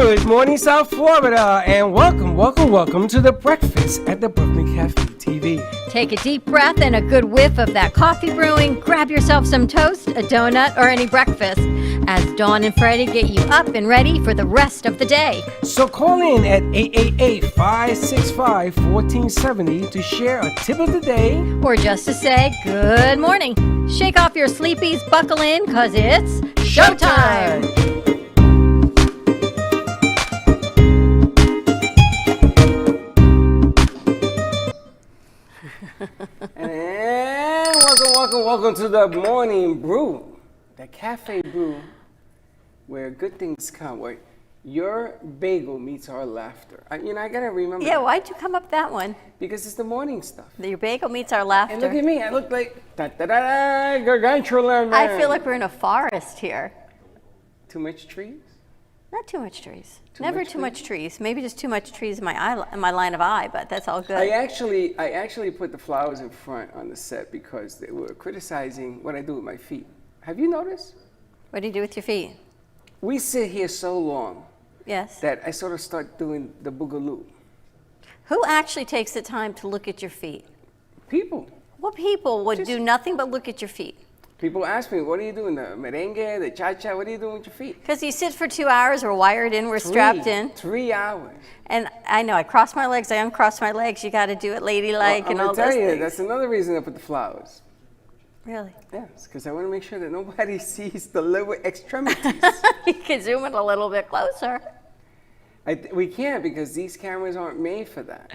Good morning, South Florida, and welcome to the breakfast at the Brooklyn Cafe TV. Take a deep breath and a good whiff of that coffee brewing. Grab yourself some toast, a donut, or any breakfast as Dawn and Freddie get you up and ready for the rest of the day. So call in at 888-565-1470 to share a tip of the day. Or just to say good morning. Shake off your sleepies, buckle in, cause it's showtime! And welcome to the morning brew, the cafe brew, where good things come, where your bagel meets our laughter. I gotta remember. Yeah, why'd you come up with that one? Because it's the morning stuff. Your bagel meets our laughter. And look at me, I look like gargantuan man. I feel like we're in a forest here. Too much trees? Not too much trees. Never too much trees. Maybe just too much trees in my line of eye, but that's all good. I actually put the flowers in front on the set because they were criticizing what I do with my feet. Have you noticed? What do you do with your feet? We sit here so long. Yes. That I sort of start doing the boogaloo. Who actually takes the time to look at your feet? People. What people would do nothing but look at your feet? People ask me, what are you doing? The merengue, the cha-cha, what are you doing with your feet? Because you sit for 2 hours, we're wired in, we're strapped in. 3 hours. And I know, I cross my legs, I uncross my legs, you got to do it ladylike and all those things. I'm going to tell you, that's another reason I put the flowers. Really? Yes, because I want to make sure that nobody sees the lower extremities. You can zoom it a little bit closer. We can't because these cameras aren't made for that.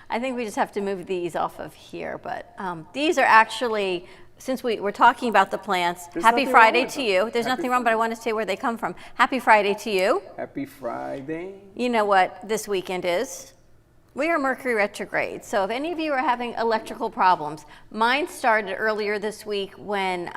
I think we just have to move these off of here, but these are actually... Since we're talking about the plants, happy Friday to you. There's nothing wrong, but I want to say where they come from. Happy Friday to you. Happy Friday. You know what this weekend is? We are Mercury retrograde. So if any of you are having electrical problems, mine started earlier this week when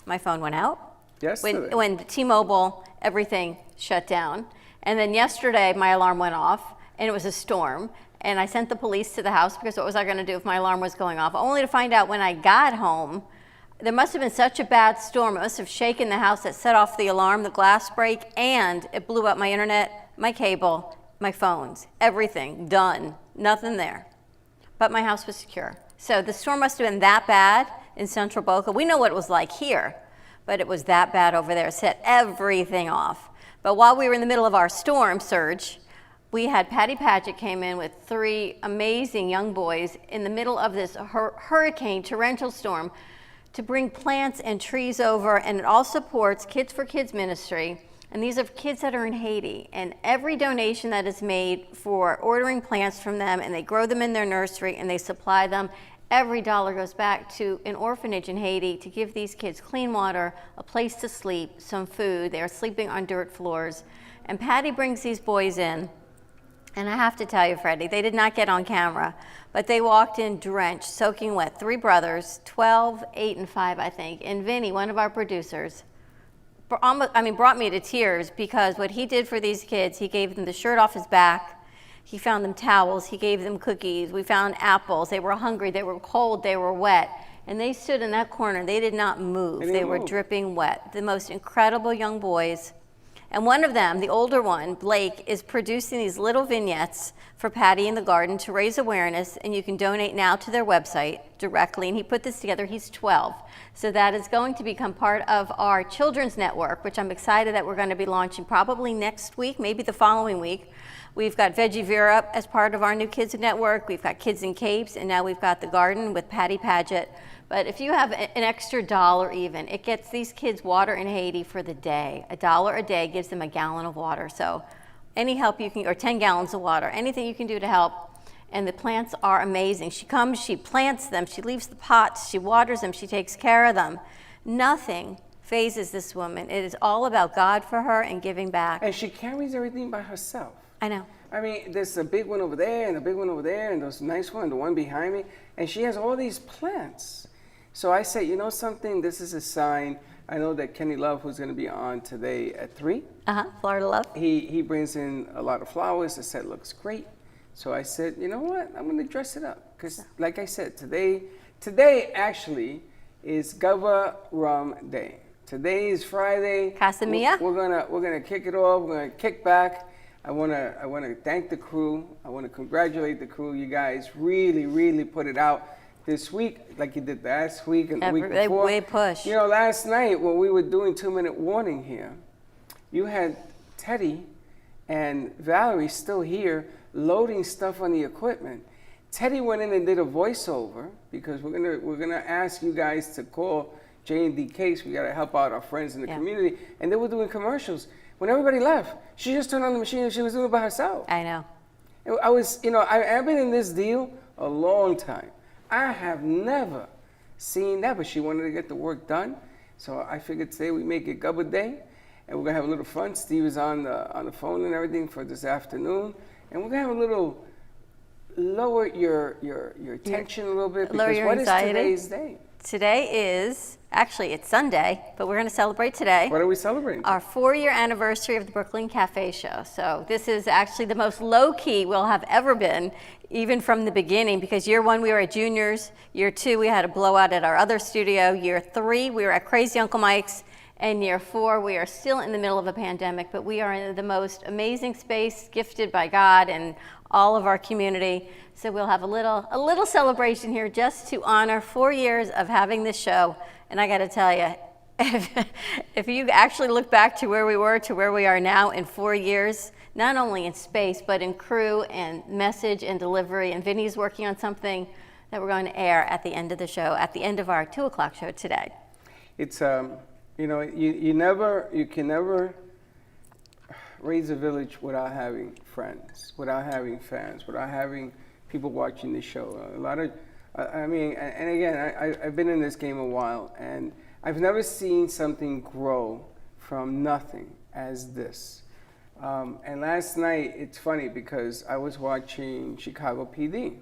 my phone went out. Yesterday. When T-Mobile, everything shut down. And then yesterday, my alarm went off, and it was a storm. And I sent the police to the house because what was I going to do if my alarm was going off? Only to find out when I got home, there must have been such a bad storm. It must have shaken the house that set off the alarm, the glass break, and it blew up my internet, my cable, my phones, everything done, nothing there. But my house was secure. So the storm must have been that bad in Central Boca. We know what it was like here, but it was that bad over there. It set everything off. But while we were in the middle of our storm surge, we had Patty Paget came in with 3 amazing young boys in the middle of this hurricane, torrential storm to bring plants and trees over, and it all supports Kids for Kids ministry. And these are kids that are in Haiti, and every donation that is made for ordering plants from them, and they grow them in their nursery and they supply them, every dollar goes back to an orphanage in Haiti to give these kids clean water, a place to sleep, some food. They are sleeping on dirt floors. And Patty brings these boys in. And I have to tell you, Freddie, they did not get on camera, but they walked in drenched, soaking wet. 3 brothers, 12, 8, and 5, I think. And Vinny, one of our producers, brought me to tears because what he did for these kids, he gave them the shirt off his back. He found them towels. He gave them cookies. We found apples. They were hungry. They were cold. They were wet. And they stood in that corner. They did not move. They were dripping wet. The most incredible young boys. And one of them, the older one, Blake, is producing these little vignettes for Patty in the Garden to raise awareness, and you can donate now to their website directly. And he put this together. He's 12. So that is going to become part of our children's network, which I'm excited that we're going to be launching probably next week, maybe the following week. We've got Veggie Vera as part of our new kids network. We've got Kids in Capes, and now we've got the Garden with Patty Paget. But if you have an extra $1 even, it gets these kids water in Haiti for the day. $1 a day gives them a gallon of water. So any help you can, or 10 gallons of water, anything you can do to help. And the plants are amazing. She comes, she plants them, she leaves the pots, she waters them, she takes care of them. Nothing phases this woman. It is all about God for her and giving back. And she carries everything by herself. I know. I mean, there's a big one over there and a big one over there and those nice one, the one behind me. And she has all these plants. So I said, you know something, this is a sign. I know that Kenny Love, who's going to be on today at 3. Florida Love. He brings in a lot of flowers. The set looks great. So I said, you know what, I'm going to dress it up. Because like I said, today actually is Guppa Rum Day. Today is Friday. Casa Mia. We're gonna kick it off. We're gonna kick back. I want to thank the crew. I want to congratulate the crew. You guys really put it out this week, like you did last week and the week before. They push. You know, last night when we were doing 2-minute warning here, you had Teddy and Valerie still here loading stuff on the equipment. Teddy went in and did a voiceover because we're gonna ask you guys to call J&D Case. We gotta help out our friends in the community, and they were doing commercials. When everybody left, she just turned on the machine and she was doing it by herself. I know. I was, you know, I've been in this deal a long time. I have never seen that, but she wanted to get the work done. So I figured today we make it Guppa Day, and we're gonna have a little fun. Steve is on the phone and everything for this afternoon, and we're gonna have a little lower your tension a little bit, because what is today's day? Today is, actually it's Sunday, but we're going to celebrate today. What are we celebrating? Our 4-year anniversary of the Brooklyn Cafe Show. So this is actually the most low-key we'll have ever been, even from the beginning, because year 1 we were at Juniors, year 2 we had a blowout at our other studio, year 3 we were at Crazy Uncle Mike's, and year 4 we are still in the middle of a pandemic, but we are in the most amazing space gifted by God and all of our community. So we'll have a little celebration here just to honor 4 years of having this show. And I got to tell you, if you actually look back to where we were to where we are now in 4 years, not only in space, but in crew and message and delivery, and Vinny's working on something that we're going to air at the end of the show, at the end of our 2 o'clock show today. It's, you know, you can never raise a village without having friends, without having fans, without having people watching the show. A lot of, I mean, and again, I've been in this game a while, and I've never seen something grow from nothing as this. And last night, it's funny because I was watching Chicago PD.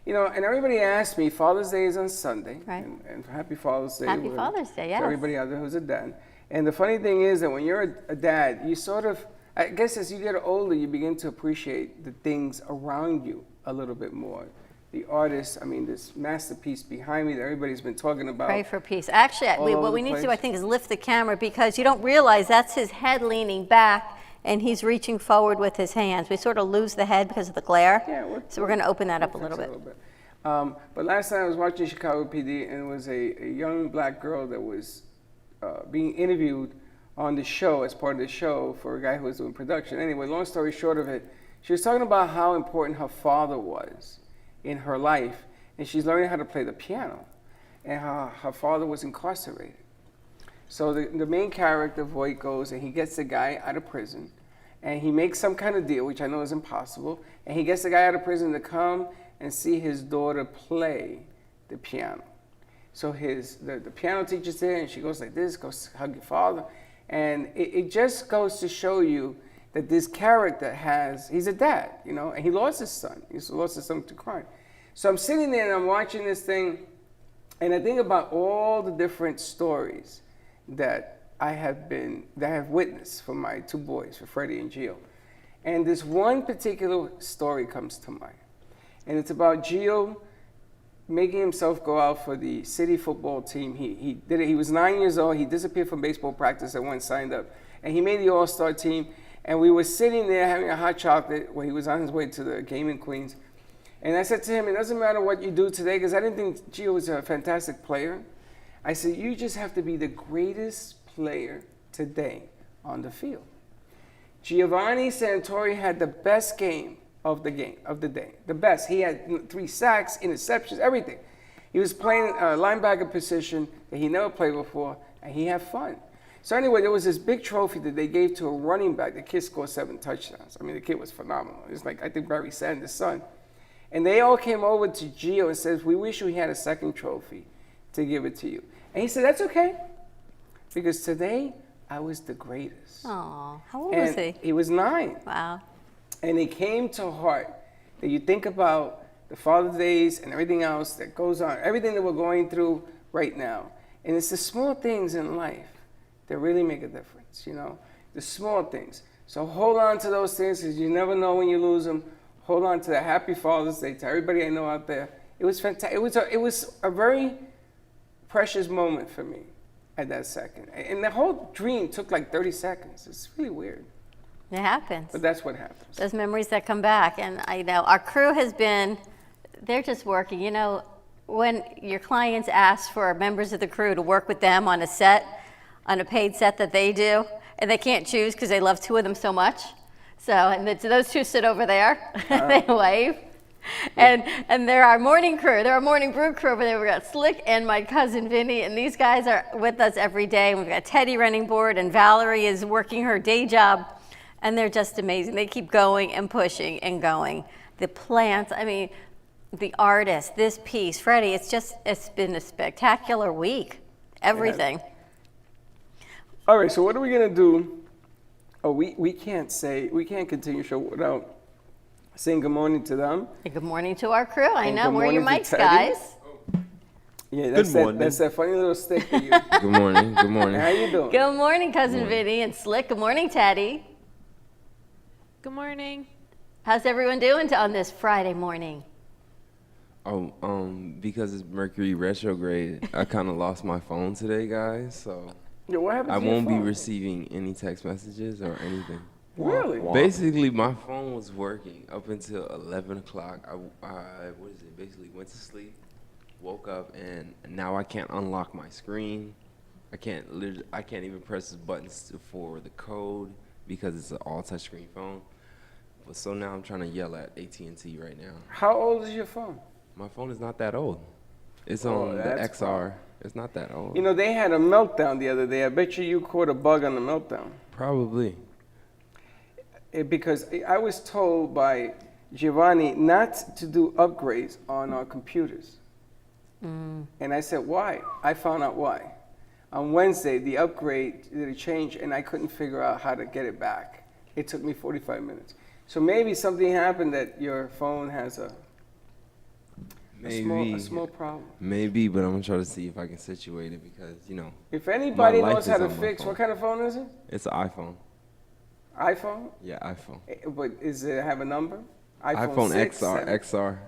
You know, and everybody asked me, Father's Day is on Sunday. Right. And happy Father's Day. Happy Father's Day, yes. To everybody out there who's a dad. And the funny thing is that when you're a dad, you sort of, I guess as you get older, you begin to appreciate the things around you a little bit more. The artist, I mean, this masterpiece behind me that everybody's been talking about. Pray for peace. Actually, what we need to do, I think, is lift the camera, because you don't realize that's his head leaning back and he's reaching forward with his hands. We sort of lose the head because of the glare. Yeah, so we're going to open that up a little bit. But last night I was watching Chicago PD, and it was a young black girl that was being interviewed on the show, as part of the show, for a guy who was doing production. Anyway, long story short of it, she was talking about how important her father was in her life, and she's learning how to play the piano, and how her father was incarcerated. So the main character, Voight, goes and he gets the guy out of prison, and he makes some kind of deal, which I know is impossible, and he gets the guy out of prison to come and see his daughter play the piano. So the piano teacher's there, and she goes like this, goes hug your father. And it just goes to show you that this character he's a dad, you know, and he lost his son. He lost his son to crime. So I'm sitting there and I'm watching this thing, and I think about all the different stories that I have witnessed for my 2 boys, for Freddie and Gio. And this one particular story comes to mind. And it's about Gio making himself go out for the city football team. He did it. He was 9 years old. He disappeared from baseball practice and went signed up. And he made the all-star team. And we were sitting there having a hot chocolate while he was on his way to the game in Queens. And I said to him, it doesn't matter what you do today, because I didn't think Gio was a fantastic player. I said, you just have to be the greatest player today on the field. Giovanni Santori had the best game of the day, the best. He had 3 sacks, interceptions, everything. He was playing a linebacker position that he never played before, and he had fun. So anyway, there was this big trophy that they gave to a running back. The kid scored 7 touchdowns. I mean, the kid was phenomenal. It was like, I think, Barry Sanders' son. And they all came over to Gio and said, we wish we had a second trophy to give it to you. And he said, that's okay, because today I was the greatest. Aw, how old was he? He was 9. Wow. And it came to heart that you think about the Father's Days and everything else that goes on, everything that we're going through right now. And it's the small things in life that really make a difference, you know, the small things. So hold on to those things, because you never know when you lose them. Hold on to that. Happy Father's Day to everybody I know out there. It was fantastic. It was a very precious moment for me at that second. And the whole dream took like 30 seconds. It's really weird. It happens. But that's what happens. Those memories that come back. And I know our crew has been, they're just working. You know, when your clients ask for members of the crew to work with them on a set, on a paid set that they do, and they can't choose because they love two of them so much. So, those two sit over there, they wave. And they're our morning crew. They're our morning brew crew over there. We've got Slick and my cousin Vinny, and these guys are with us every day. We've got Teddy running board, and Valerie is working her day job, and they're just amazing. They keep going and pushing and going. The plants, I mean, the artists, this piece, Freddie, it's been a spectacular week. Everything. All right, so what are we gonna do? Oh, we can't continue the show without saying good morning to them. And good morning to our crew. I And know. good Where are your morning to mics, Teddy. guys? Yeah, that's Good morning. that's that funny little stick that you. Good morning. Good morning. How you doing? Good morning, cousin Vinny and Slick. Good morning, Teddy. Good morning. How's everyone doing on this Friday morning? Oh, because it's Mercury retrograde, I kind of lost my phone today, guys. So Yeah, what happened I to your won't be phone? receiving any text messages or anything. Really? Basically, my phone was working up until 11 o'clock. Basically went to sleep, woke up, and now I can't unlock my screen. I can't even press the buttons for the code because it's an all touchscreen phone. But so now I'm trying to yell at AT&T right now. How old is your phone? My phone is not that old. It's Oh, on the that's XR. It's not that old. You know, they had a meltdown the other day. I bet you caught a bug on the meltdown. Probably. Because I was told by Giovanni not to do upgrades on our computers. And I said, why? I found out why. On Wednesday, the upgrade did a change, and I couldn't figure out how to get it back. It took me 45 minutes. So maybe something happened that your phone has a small problem. Maybe, but I'm gonna try to see if I can situate it because If anybody life knows how is to on my fix, phone. what kind of phone is it? It's an iPhone. iPhone? Yeah, iPhone. But is it have a number? iPhone 6, XR, 7? XR.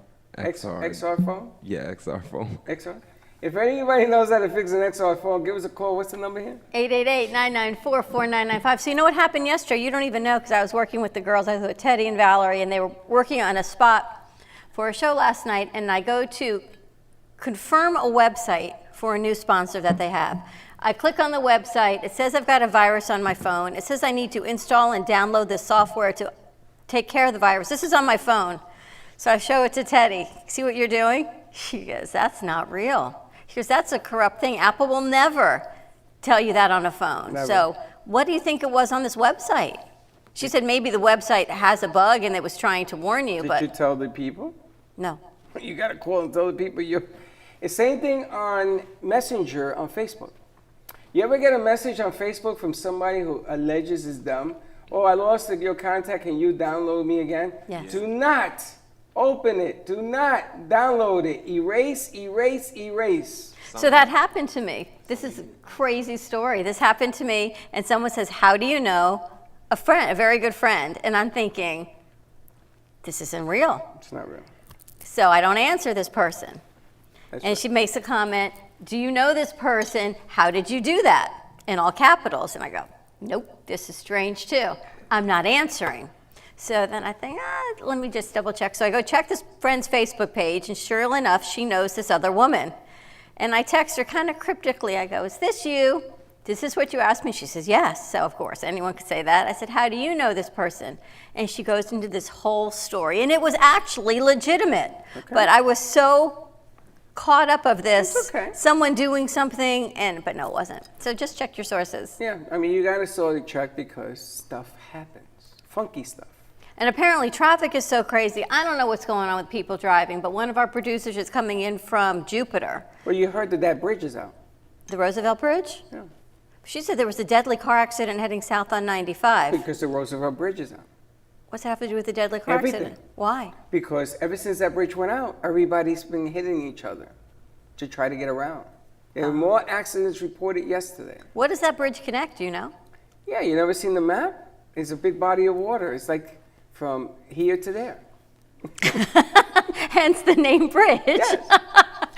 XR phone? Yeah, XR phone. XR? If anybody knows how to fix an XR phone, give us a call. What's the number here? 888-994-4995. So you know what happened yesterday? You don't even know because I was working with the girls. I was with Teddy and Valerie, and they were working on a spot for a show last night, and I go to confirm a website for a new sponsor that they have. I click on the website. It says I've got a virus on my phone. It says I need to install and download this software to take care of the virus. This is on my phone. So I show it to Teddy. See what you're doing? She goes, that's not real. She goes, that's a corrupt thing. Apple will never tell you that on a phone. Never. So what do you think it was on this website? She said maybe the website has a bug and it was trying to warn you, Did but you tell the people? no. You got to call and tell the people you're. It's same thing on Messenger on Facebook. You ever get a message on Facebook from somebody who alleges is dumb? Oh, I lost your contact. Can you download me again? Yes. Do not open it. Do not download it. Erase, erase, erase. So that happened to me. This is a crazy story. This happened to me, and someone says, how do you know a friend, a very good friend? And I'm thinking, this isn't real. It's not real. So I don't answer this person. That's And right. she makes a comment, do you know this person? How did you do that? In all capitals. And I go, nope, this is strange too. I'm not answering. So then I think, let me just double check. So I go check this friend's Facebook page, and sure enough, she knows this other woman. And I text her kind of cryptically. I go, is this you? This is what you asked me? She says, yes. So of course, anyone could say that. I said, how do you know this person? And she goes into this whole story. And it was actually legitimate. Okay. But I was so caught up of this, It's okay. someone doing something, but no, it wasn't. So just check your sources. Yeah, I mean, you got to sort of check because stuff happens. Funky stuff. And apparently traffic is so crazy. I don't know what's going on with people driving, but one of our producers is coming in from Jupiter. Well, you heard that bridge is out. The Roosevelt Bridge? Yeah. She said there was a deadly car accident heading south on 95. Because the Roosevelt Bridge is out. What's that have to do with the deadly car Everything. accident? Why? Because ever since that bridge went out, everybody's been hitting each other to try to get around. There were more accidents reported yesterday. What does that bridge connect, do you know? Yeah, you never seen the map? It's a big body of water. It's like from here to there. Hence the name bridge. Yes.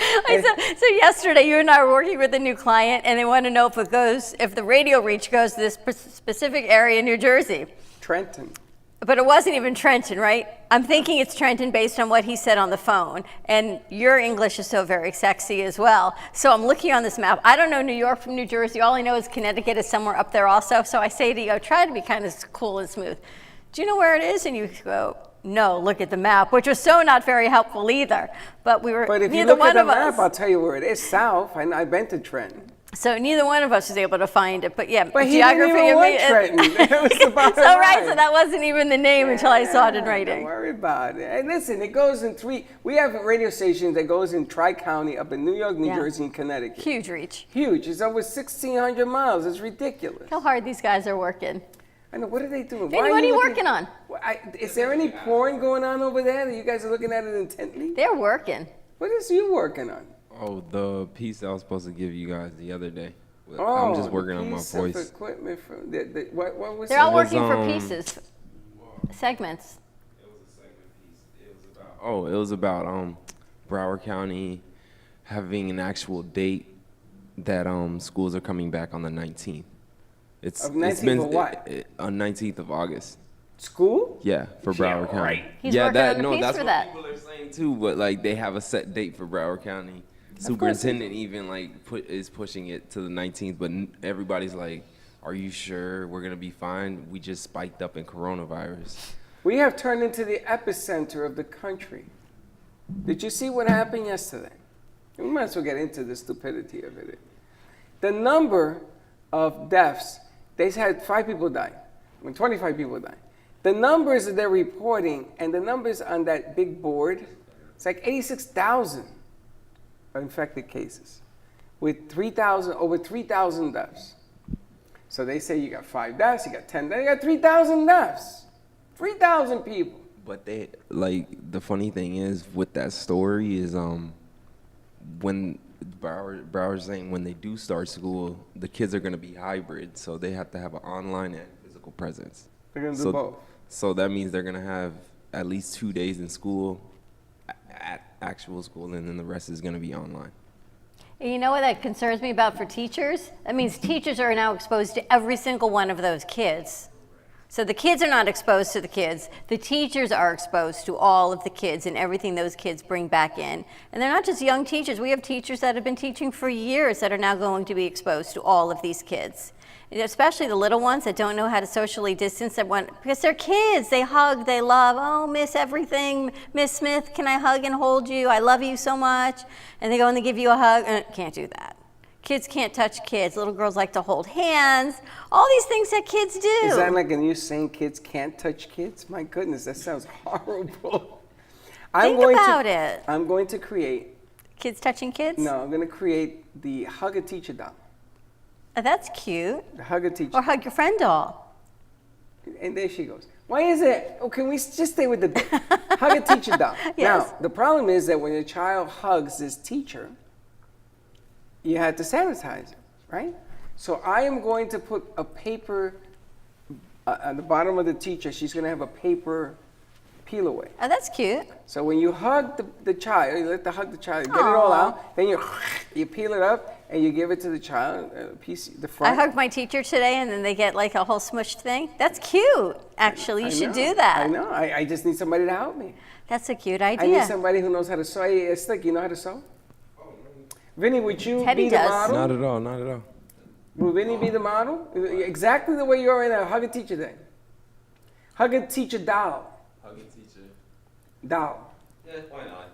So yesterday, you and I were working with a new client, and they want to know if the radio reach goes to this specific area in New Jersey. Trenton. But it wasn't even Trenton, right? I'm thinking it's Trenton based on what he said on the phone. And your English is so very sexy as well. So I'm looking on this map. I don't know New York from New Jersey. All I know is Connecticut is somewhere up there also. So I say to you, try to be kind of cool and smooth. Do you know where it is? And you go, no, look at the map, which was so not very helpful either. But we were, But if you neither look at one the of map, us. I'll tell you where it is. South. I've been to Trenton. So neither one of us was able to find it. But yeah, But he didn't even want Trenton. That was the bottom So right, line. so that wasn't even the name until I saw it in Don't writing. worry about it. And listen, it goes in we have radio stations that goes in Tri-County up in New York, New Yeah. Jersey, and Connecticut. Huge reach. Huge. It's over 1,600 miles. It's ridiculous. How hard these guys are working. I know. What are they doing? Vinny, what are you looking- working on? Is there any porn going on over there that you guys are looking at it intently? They're working. What is you working on? Oh, the piece I was supposed to give you guys the other day. Oh, I'm just working on my piece of voice. equipment from what was They're all it? was, working for um, pieces, segments. It was about Broward County having an actual date that schools are coming back on the 19th. It's 19th of what? On 19th of August. School? Yeah, for Broward County. right. He's working on the piece that's for what that. people are saying too. But like they have a set date for Broward County. Superintendent even like is pushing it to the 19th, but everybody's like, "Are you sure we're gonna be fine? We just spiked up in coronavirus." We have turned into the epicenter of the country. Did you see what happened yesterday? We might as well get into the stupidity of it. The number of deaths, they had 5 people die, 25 people died. The numbers that they're reporting and the numbers on that big board, it's like 86,000 infected cases with over 3,000 deaths. So they say you got 5 deaths, you got 10 deaths, you got 3,000 deaths. 3,000 people. But they the funny thing is with that story is when Broward's saying when they do start school, the kids are gonna be hybrid, so they have to have an online and physical presence. They're going to do both. So that means they're gonna have at least 2 days in school, at actual school, and then the rest is gonna be online. And you know what that concerns me about for teachers? That means teachers are now exposed to every single one of those kids. So the kids are not exposed to the kids. The teachers are exposed to all of the kids and everything those kids bring back in. And they're not just young teachers. We have teachers that have been teaching for years that are now going to be exposed to all of these kids. And especially the little ones that don't know how to socially distance, because they're kids. They hug, they love, oh, miss everything. Miss Smith, can I hug and hold you? I love you so much. And they go and they give you a hug. Can't do that. Kids can't touch kids. Little girls like to hold hands. All these things that kids do. Is that like a new saying, kids can't touch kids? My goodness, that sounds horrible. Think about it. I'm going to create. Kids touching kids? No, I'm going to create the Hug a Teacher doll. Oh, that's cute. The Hug a Teacher. Or hug your friend doll. And there she goes. Why is it? Oh, can we just stay with the Hug a Teacher doll? Yes. Now, the problem is that when a child hugs this teacher, you have to sanitize it, right? So I am going to put a paper at the bottom of the teacher. She's going to have a paper peel away. Oh, that's cute. So when you hug the child, you let the hug the child, get it all Aw. out, then you peel it up and you give it to the child, a piece, the I front. hugged my teacher today, and then they get like a whole smushed thing. That's cute. Actually, you I should know, do that. I know. I just need somebody to help me. That's a cute I need idea. somebody who knows how to sew. Hey, Slick, you know how to sew? Vinny, would you Teddy be the does. model? Not at all, not at all. Will Vinny be the model? Exactly the way you are right now. Hug a teacher then. Hug a teacher doll. Hug a teacher. Doll. Yeah, why not?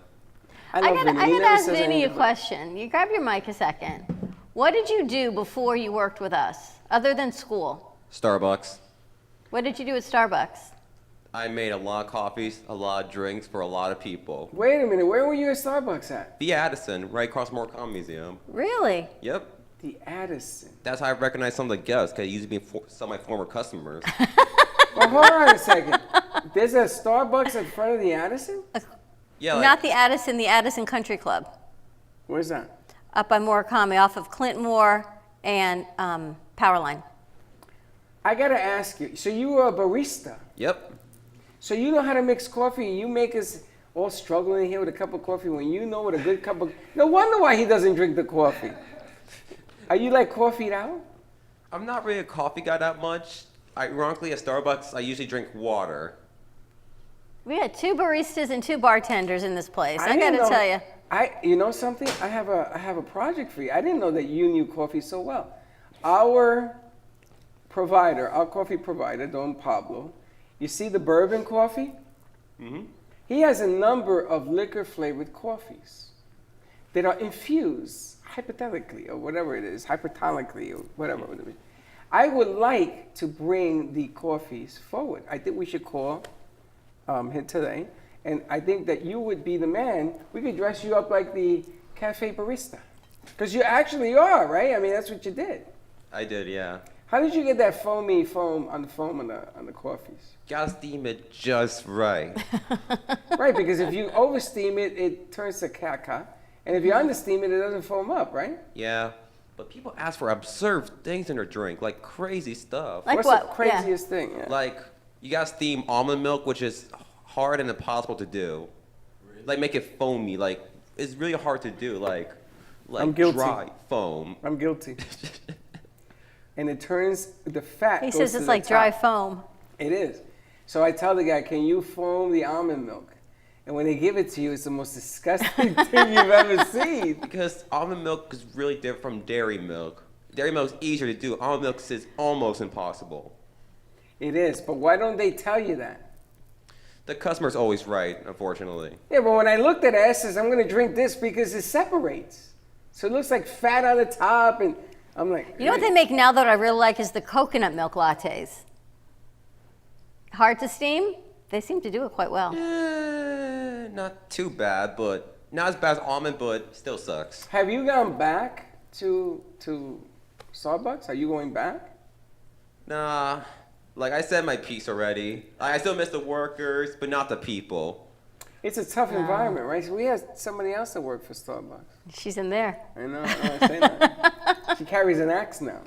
I love Vinny. I He gotta never ask says Vinny a anything but- question. You grab your mic a second. What did you do before you worked with us, other than school? Starbucks. What did you do at Starbucks? I made a lot of coffees, a lot of drinks for a lot of people. Wait a minute. Where were you at Starbucks at? The Addison, right across from Morricone Museum. Really? Yep. The Addison. That's how I recognize some of the guests, because they used to be some of my former customers. Well, hold on a second. There's a Starbucks in front of the Addison? Yeah, like, Not the Addison Country Club, Where's that? up by Murakami, off of Clintmore and Powerline. I gotta ask you. So you were a barista. Yep. So you know how to mix coffee. You make us. all struggling here with a cup of coffee when you know what a good cup of... No wonder why he doesn't drink the coffee. Are you like coffeeed out? I'm not really a coffee guy that much. Ironically, at Starbucks, I usually drink water. We had 2 baristas and 2 bartenders in this place. I didn't got to know- tell you. You know something? I have a project for you. I didn't know that you knew coffee so well. Our coffee provider, Don Pablo, you see the bourbon coffee? Mm-hmm. He has a number of liquor-flavored coffees that are infused hypothetically, or whatever it is, hypertonically, or whatever it would be. I would like to bring the coffees forward. I think we should call him today, and I think that you would be the man. We could dress you up like the cafe barista, because you actually are, right? I mean, that's what you did. I did, yeah. How did you get that foam on the coffees? Gotta steam it just right. Right, because if you oversteam it, it turns to caca. And if you understeam it, it doesn't foam up, right? Yeah, but people ask for absurd things in their drink, like crazy stuff. Like What's what? the craziest thing? Yeah. Like, you gotta steam almond milk, which is hard and impossible to do. Like, make it foamy. Like, it's really hard to do. Like I'm guilty. dry foam. I'm guilty. And it turns, the fat He goes says to it's the like dry top. foam. It is. So I tell the guy, can you foam the almond milk? And when they give it to you, it's the most disgusting thing you've ever seen. Because almond milk is really different from dairy milk. Dairy milk is easier to do. Almond milk is almost impossible. It is, but why don't they tell you that? The customer's always right, unfortunately. Yeah, but when I looked at it, I says, I'm going to drink this because it separates. So it looks like fat on the top, and I'm like... You know what they make now that I really like is the coconut milk lattes. Hard to steam? They seem to do it quite well. Not too bad, but not as bad as almond, but still sucks. Have you gone back to Starbucks? Are you going back? Nah, like I said my piece already. I still miss the workers, but not the people. It's a tough environment, right? So we had somebody else that worked for Starbucks. She's in there. I know, I say that. She carries an axe now.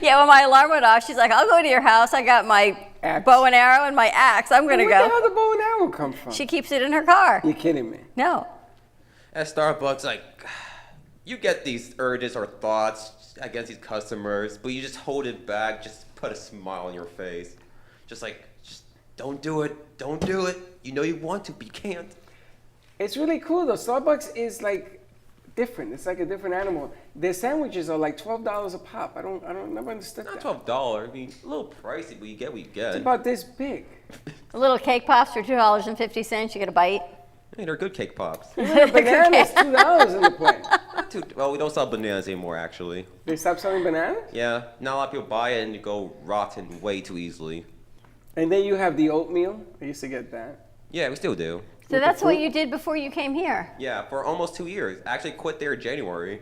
Yeah, when my alarm went off, she's like, I'll go to your house. I got my Axe. bow and arrow and my axe. I'm going to Where the go. hell did the bow and arrow come from? She keeps it in her car. You're kidding me. No. At Starbucks, like, you get these urges or thoughts against these customers, but you just hold it back, just put a smile on your face. Just don't do it, don't do it. You know you want to, but you can't. It's really cool though. Starbucks is like different. It's like a different animal. Their sandwiches are like $12 a pop. I never understood Not that. $12. I mean, a little pricey, but you get what you get. It's about this big. A little cake pops for $2.50. You get a bite. I mean, they're good cake pops. Bananas, $2 in the plate. Not too, well, we don't sell bananas anymore, actually. They stopped selling bananas? Yeah, not a lot of people buy it and you go rotten way too easily. And then you have the oatmeal. I used to get that. Yeah, we still do. So that's what you did before you came here. Yeah, for almost 2 years. I actually quit there in January.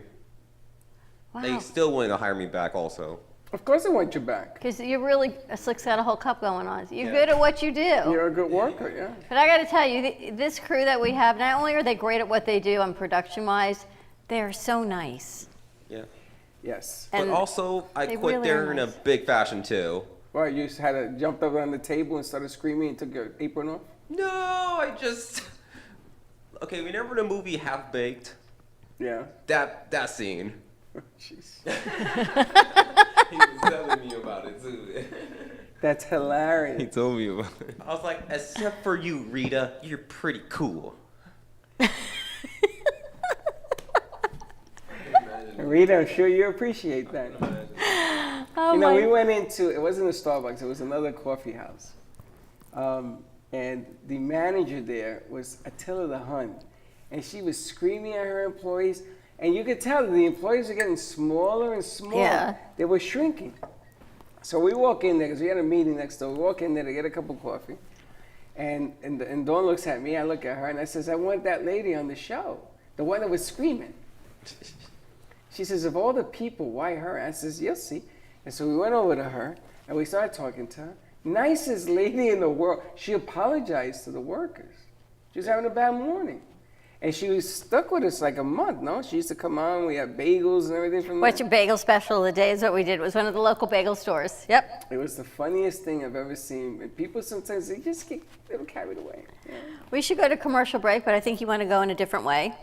Wow. They still willing to hire me back also. Of course I want you back. Because you're really, Slick's got a whole cup going on. You're Yeah. good at what you do. You're a good worker, yeah. But I got to tell you, this crew that we have, not only are they great at what they do on production-wise, they're so nice. Yeah. Yes. But And also, I they quit really there are in a nice. big fashion too. Well, you just had to jump up on the table and started screaming and took your apron off? No, I just... Okay, remember the movie Half Baked? Yeah. That scene. Jeez. He was telling me about it too. That's hilarious. He told me about it. I was like, except for you, Rita, you're pretty cool. Rita, I'm sure you appreciate that. Oh You know, my. we went into, it wasn't a Starbucks, it was another coffee house. And the manager there was Attila the Hun. And she was screaming at her employees. And you could tell that the employees were getting smaller and smaller. Yeah. They were shrinking. So we walk in there, because we had a meeting next door. We walk in there to get a cup of coffee. And Dawn looks at me, I look at her, and I says, I want that lady on the show. The one that was screaming. She says, of all the people, why her? I says, you'll see. And so we went over to her, and we started talking to her. Nicest lady in the world. She apologized to the workers. She was having a bad morning. And she was stuck with us like a month, no? She used to come on, we had bagels and everything from What's there. your bagel special of the day is what we did. It was one of the local bagel stores. Yep. It was the funniest thing I've ever seen. And people sometimes, they just get a little carried away. You know? We should go to commercial break, but I think you want to go in a different way.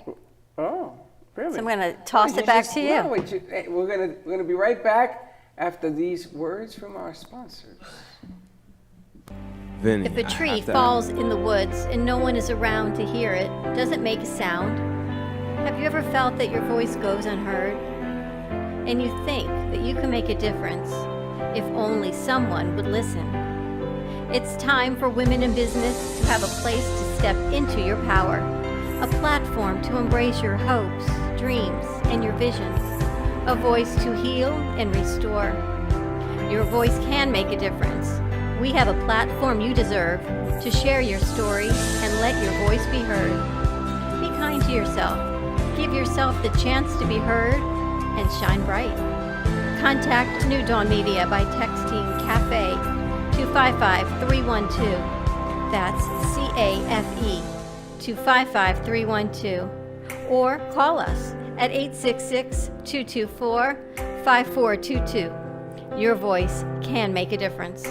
Oh, really? So I'm going to toss it back to you. No, wait, hey, we're gonna be right back after these words from our sponsors. Vinny, If a I tree have to- falls in the woods and no one is around to hear it, does it make a sound? Have you ever felt that your voice goes unheard? And you think that you can make a difference if only someone would listen? It's time for women in business to have a place to step into your power, a platform to embrace your hopes, dreams, and your visions, a voice to heal and restore. Your voice can make a difference. We have a platform you deserve to share your story and let your voice be heard. Be kind to yourself. Give yourself the chance to be heard and shine bright. Contact New Dawn Media by texting CAFE to 55312. That's CAFE to 55312. Or call us at 866-224-5422. Your voice can make a difference.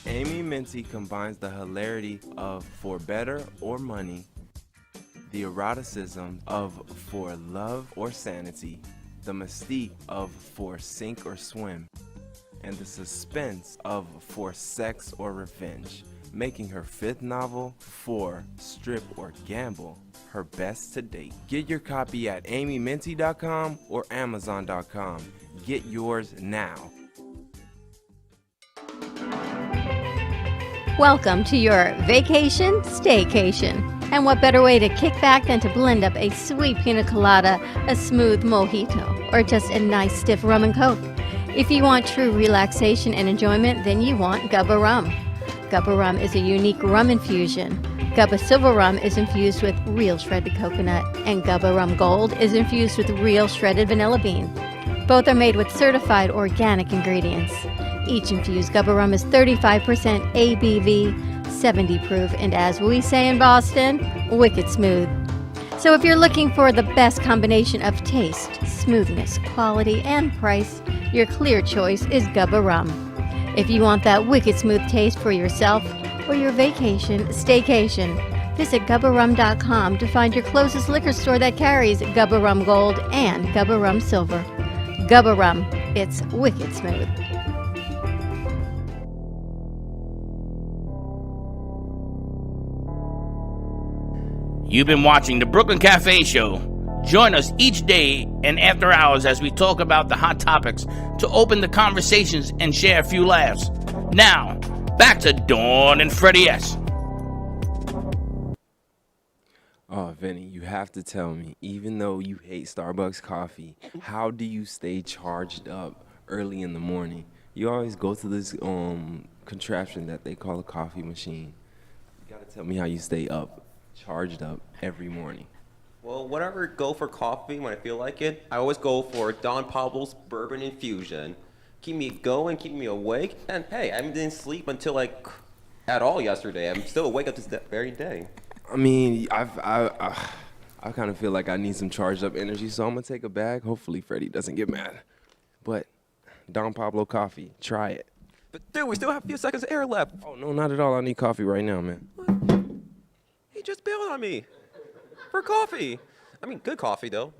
Amy Minty combines the hilarity of For Better or Money, the eroticism of For Love or Sanity, the mystique of For Sink or Swim, and the suspense of For Sex or Revenge, making her fifth novel, For Strip or Gamble, her best to date. Get your copy at amyminty.com or amazon.com. Get yours now. Welcome to your vacation staycation. And what better way to kick back than to blend up a sweet pina colada, a smooth mojito, or just a nice stiff rum and coke? If you want true relaxation and enjoyment, then you want Guppa Rum. Guppa Rum is a unique rum infusion. Guppa Silver Rum is infused with real shredded coconut, and Guppa Rum Gold is infused with real shredded vanilla bean. Both are made with certified organic ingredients. Each infused Guppa Rum is 35% ABV, 70 proof, and as we say in Boston, wicked smooth. So if you're looking for the best combination of taste, smoothness, quality, and price, your clear choice is Guppa Rum. If you want that wicked smooth taste for yourself or your vacation staycation, visit GuppaRum.com to find your closest liquor store that carries Guppa Rum Gold and Guppa Rum Silver. Guppa Rum, it's wicked smooth. You've been watching the Brooklyn Cafe Show. Join us each day and after hours as we talk about the hot topics to open the conversations and share a few laughs. Now, back to Dawn and Freddie S. Oh, Vinny, you have to tell me, even though you hate Starbucks coffee, how do you stay charged up early in the morning? You always go to this contraption that they call a coffee machine. You gotta tell me how you stay up, charged up every morning. Well, whenever I go for coffee when I feel like it, I always go for Don Pablo's Bourbon Infusion. Keep me going, keep me awake, and hey, I didn't sleep until like at all yesterday. I'm still awake up to this very day. I mean, I kind of feel like I need some charged up energy, so I'm gonna take a bag. Hopefully, Freddie doesn't get mad. But Don Pablo coffee, try it. But dude, we still have a few seconds of air left. Oh no, not at all. I need coffee right now, man. He just bailed on me for coffee. I mean, good coffee though.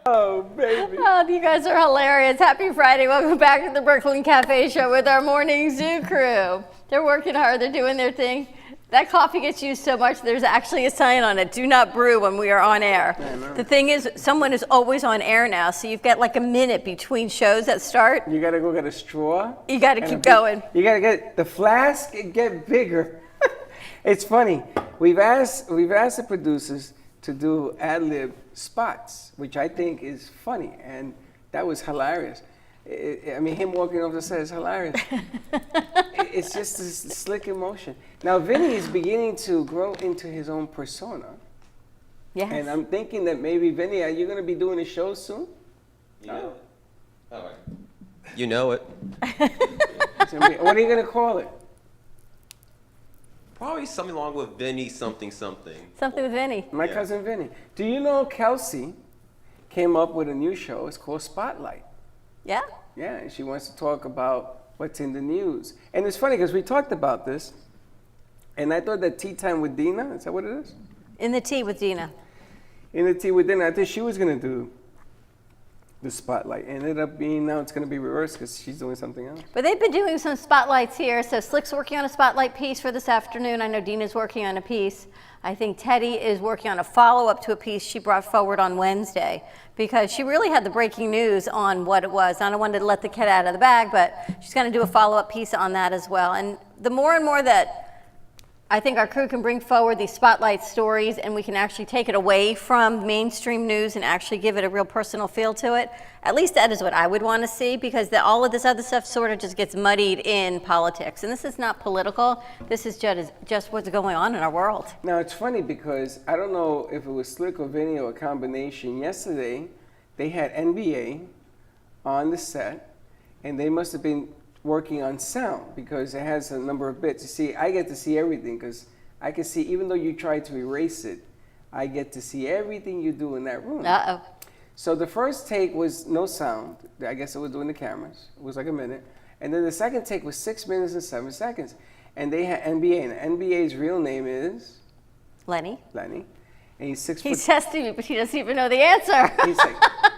Oh, baby. Oh, you guys are hilarious. Happy Friday. Welcome back to the Brooklyn Cafe Show with our morning zoo crew. They're working hard. They're doing their thing. That coffee gets used so much, there's actually a sign on it, do not brew when we are on air. The thing is, someone is always on air now, so you've got like a minute between shows that start. You gotta go get a straw. You got to keep going. You gotta get the flask and get bigger. It's funny. We've asked the producers to do ad-lib spots, which I think is funny, and that was hilarious. I mean, him walking off the set is hilarious. It's just this slick emotion. Now, Vinny is beginning to grow into his own persona. Yes. And I'm thinking that maybe, Vinny, are you going to be doing a show soon? You know it. Oh, right. You know it. What are you going to call it? Probably something along with Vinny something. Something with Vinny. My Yeah. cousin Vinny. Do you know Kelsey came up with a new show? It's called Spotlight. Yeah? Yeah, and she wants to talk about what's in the news. And it's funny because we talked about this, and I thought that Tea Time with Dina, is that what it is? In the tea with Dina. In the Tea with Dina, I thought she was going to do the Spotlight. Ended up being, now it's going to be reversed because she's doing something else. But they've been doing some spotlights here. So Slick's working on a spotlight piece for this afternoon. I know Dina's working on a piece. I think Teddy is working on a follow-up to a piece she brought forward on Wednesday because she really had the breaking news on what it was. I don't want to let the cat out of the bag, but she's going to do a follow-up piece on that as well. And the more and more that I think our crew can bring forward these spotlight stories and we can actually take it away from mainstream news and actually give it a real personal feel to it. At least that is what I would want to see because all of this other stuff sort of just gets muddied in politics. And this is not political. This is just what's going on in our world. Now, it's funny because I don't know if it was Slick or Vinny or a combination. Yesterday, they had NBA on the set, and they must have been working on sound because it has a number of bits. You see, I get to see everything because I can see, even though you try to erase it, I get to see everything you do in that room. Uh-oh. So the first take was no sound. I guess it was doing the cameras. It was like a minute. And then the second take was 6 minutes and 7 seconds. And they had NBA, and NBA's real name is Lenny. Lenny. And he's 6 He's foot. testing me, but he doesn't even know the answer.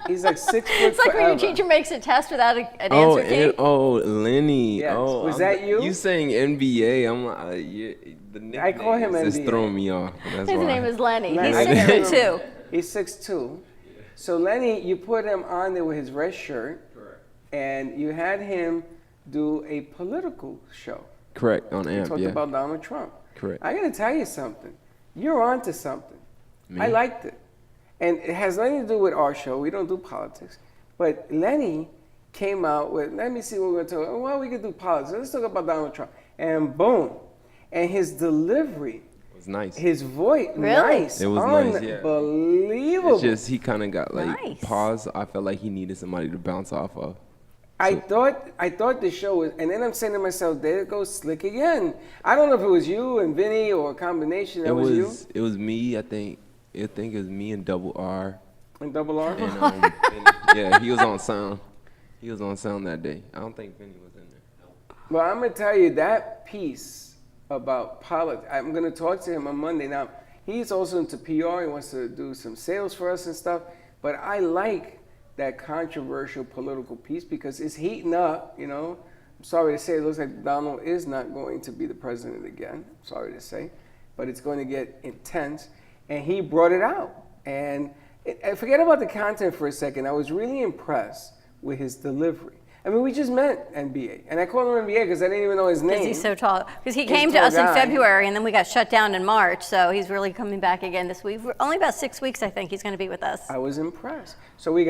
He's like 6 foot It's like when your forever. teacher makes a test without an Oh, answer key. Lenny. Yes. Oh, Was that you? You saying NBA? I'm like, yeah, the nickname I call him is NBA. throwing me off. That's His why. name is Lenny. Lenny. He's I can't 6'2". remember. He's 6'2". So Lenny, you put him on there with his red shirt, and you had him do a political show. Correct, on He AMP, talked yeah. about Donald Trump. Correct. I got to tell you something. You're onto something. Me? I liked it. And it has nothing to do with our show. We don't do politics. But Lenny came out with, let me see what we're going to talk about. Well, we could do politics. Let's talk about Donald Trump. And boom. And his delivery, It was nice. his voice, Really? nice. It was nice, yeah. Unbelievable. It's just he kind of got like Nice. pause. I felt like he needed somebody to bounce off of. I thought the show was, and then I'm saying to myself, there it goes Slick again. I don't know if it was you and Vinny or a combination. That was you It was me. I think it was me and Double R. and Double R. And yeah, he was on sound. He was on sound that day. I don't think Vinny was in there. Well, I'm gonna tell you that piece about politics. I'm gonna talk to him on Monday. Now, he's also into PR. He wants to do some sales for us and stuff. But I like that controversial political piece because it's heating up. You know, I'm sorry to say, it looks like Donald is not going to be the president again. Sorry to say, but it's going to get intense. And he brought it out. And forget about the content for a second. I was really impressed with his delivery. I mean, we just met NBA, and I call him NBA because I didn't even know his name. Because he's so tall. Because he He's a came to tall us in guy. February, and then we got shut down in March. So he's really coming back again this week. For only about 6 weeks, I think, he's going to be with us. I was impressed. So we're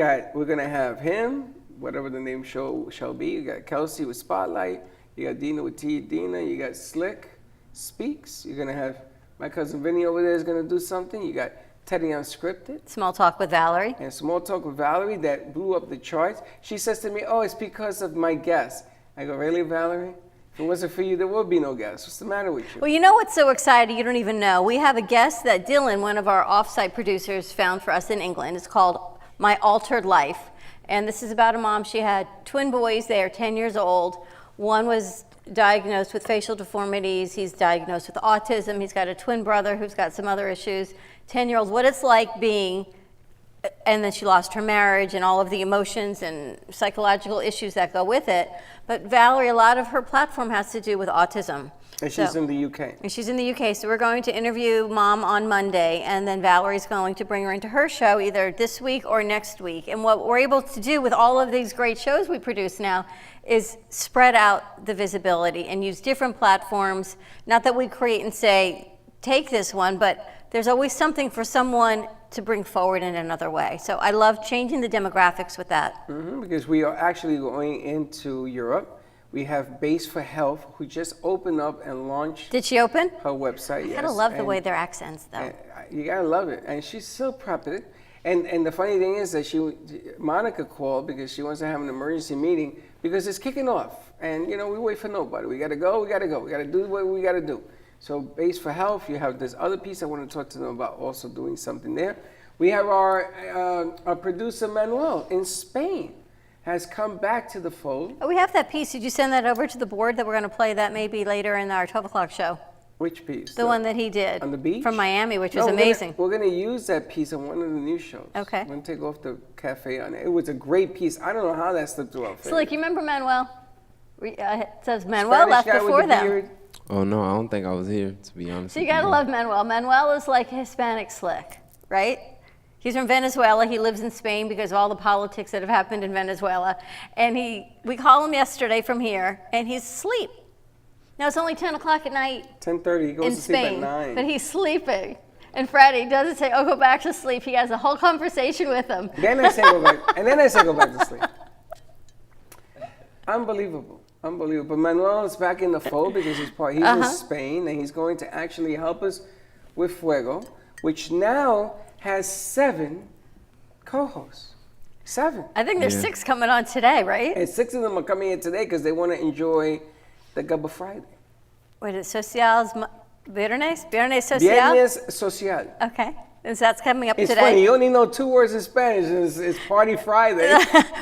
gonna have him, whatever the name shall be. You got Kelsey with Spotlight. You got Dina with Dina. You got Slick Speaks. You're gonna have my cousin Vinny over there is gonna do something. You got Teddy Unscripted. Small talk with Valerie. And Small Talk with Valerie that blew up the charts. She says to me, oh, it's because of my guest. I go, really, Valerie? If it wasn't for you, there would be no guest. What's the matter with you? Well, you know what's so exciting? You don't even know. We have a guest that Dylan, one of our off-site producers, found for us in England. It's called My Altered Life. And this is about a mom. She had twin boys. They are 10 years old. One was diagnosed with facial deformities. He's diagnosed with autism. He's got a twin brother who's got some other issues. 10-year-olds, what it's like being, and then she lost her marriage and all of the emotions and psychological issues that go with it. But Valerie, a lot of her platform has to do with autism. And she's in the UK. And she's in the UK, so we're going to interview Mom on Monday, and then Valerie's going to bring her into her show either this week or next week. And what we're able to do with all of these great shows we produce now is spread out the visibility and use different platforms. Not that we create and say, take this one, but there's always something for someone to bring forward in another way. So I love changing the demographics with that. Because we are actually going into Europe. We have Base for Health, who just opened up and launched Did she open? her website. I gotta love the way their accents, though. You gotta love it, and she's so prepped. And the funny thing is that Monica called because she wants to have an emergency meeting because it's kicking off, and you know we wait for nobody. We gotta go. We gotta do what we gotta do. So Base for Health, you have this other piece I want to talk to them about also doing something there. We have our producer Manuel in Spain has come back to the fold. Oh, we have that piece. Did you send that over to the board that we're going to play that maybe later in our 12 o'clock show? Which piece? The one that he did. On the beach? From Miami, which was No, amazing. We're gonna use that piece on one of the new shows. Okay. We're gonna take off the cafe on it. It was a great piece. I don't know how that slipped through our fingers. Slick, you remember Manuel? It says Manuel Spanish left guy with before the them. beard. Oh no, I don't think I was here, to be honest. So you with gotta love Manuel. Manuel is like Hispanic Slick, right? He's from Venezuela. He lives in Spain because of all the politics that have happened in Venezuela. And we called him yesterday from here, and he's asleep. Now it's only 10 o'clock at night 10:30. He goes in to sleep Spain, at 9. but he's sleeping. And Freddie doesn't say, "Oh, go back to sleep." He has a whole conversation with him. Then I say go back, and then I say go back to sleep. Unbelievable. But Manuel is back in the fold because he's in Spain, and he's going to actually help us with Fuego, which now has 7 co-hosts. 7. I think there's 6 coming on today, right? And 6 of them are coming in today because they want to enjoy the Guppa Friday. What is it? Viernes? Viernes Social? Viernes Social. Okay. And so that's coming up It's today. funny, you only know 2 words in Spanish. It's Party Friday.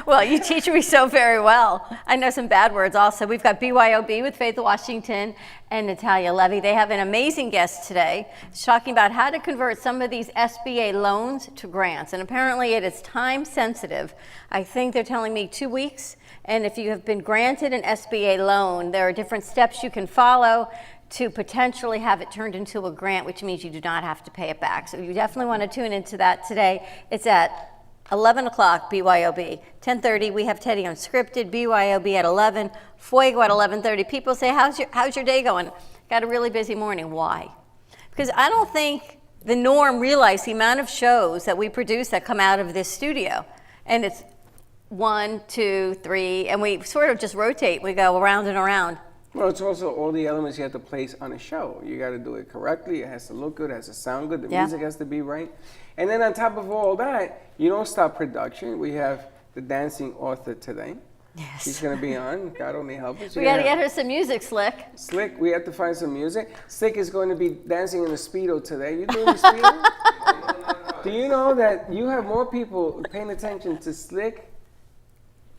Well, you teach me so very well. I know some bad words also. We've got BYOB with Faith Washington and Natalia Levy. They have an amazing guest today. She's talking about how to convert some of these SBA loans to grants. And apparently it is time sensitive. I think they're telling me 2 weeks. And if you have been granted an SBA loan, there are different steps you can follow to potentially have it turned into a grant, which means you do not have to pay it back. So you definitely want to tune into that today. It's at 11 o'clock, BYOB. 10:30, we have Teddy Unscripted, BYOB at 11, Fuego at 11:30. People say, how's your day going? Got a really busy morning. Why? Because I don't think the norm realized the amount of shows that we produce that come out of this studio. And it's 1, 2, 3, and we sort of just rotate. We go around and around. Well, it's also all the elements you have to place on a show. You got to do it correctly. It has to look good. It has to sound good. The music has to be right. And then on top of all that, you don't stop production. We have the dancing author today. Yes. She's going to be on. God only help us. We got to get her some music, Slick. Slick, we have to find some music. Slick is going to be dancing in the Speedo today. You doing the Speedo? Do you know that you have more people paying attention to Slick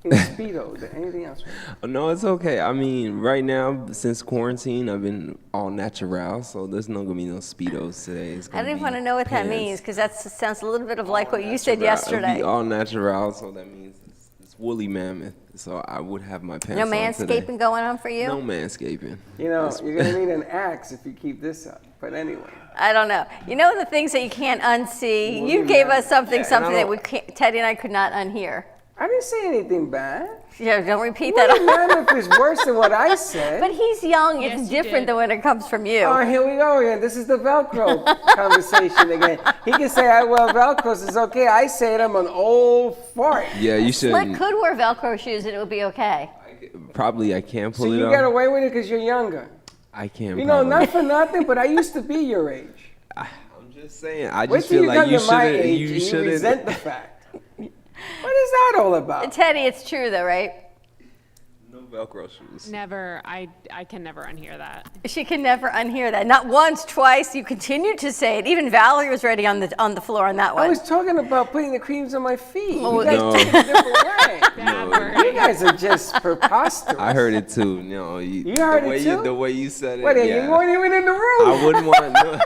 in Speedo than anything else? Right? No, it's okay. I mean, right now, since quarantine, I've been all natural, so there's not gonna be no Speedos today. I don't even want to know what that means, because that sounds a little bit of like what you said It'll yesterday. be all natural, so that means it's woolly mammoth. So I would have my pants No on manscaping today. going on for you? No manscaping. You know, you're going to need an axe if you keep this up. But anyway. I don't know. You know the things that you can't unsee? Well, You gave us something Yeah, and I that don't- Teddy and I could not unhear. I didn't say anything bad. Yeah, don't repeat What that. doesn't matter if it's worse than what I said. But he's young. Yes, It's you different did. than when it comes from you. Oh, here we go again. This is the Velcro conversation again. He can say I wear Velcros. It's okay. I say it. I'm an old fart. Yeah, you Slick should. could wear Velcro shoes and it would be okay. Probably I can't So pull it you off. get away with it because you're younger. I can't. You know, probably. not for nothing, but I used to be your age. I'm just saying. I Wait just till feel you like come you to my shouldn't. age You and you resent shouldn't. the fact. What is that all about? Teddy, it's true though, right? No Velcro shoes. Never. I can never unhear that. She can never unhear that. Not once, twice. You continue to say it. Even Valerie was ready on the floor on that I one. was talking about putting the creams on my feet. Oh, You guys no. take it a different way. Bad No. word. You guys are just preposterous. I heard it too. No, You heard the way it too? The way you said it. What, yeah. you weren't even in the room. I wouldn't want. No.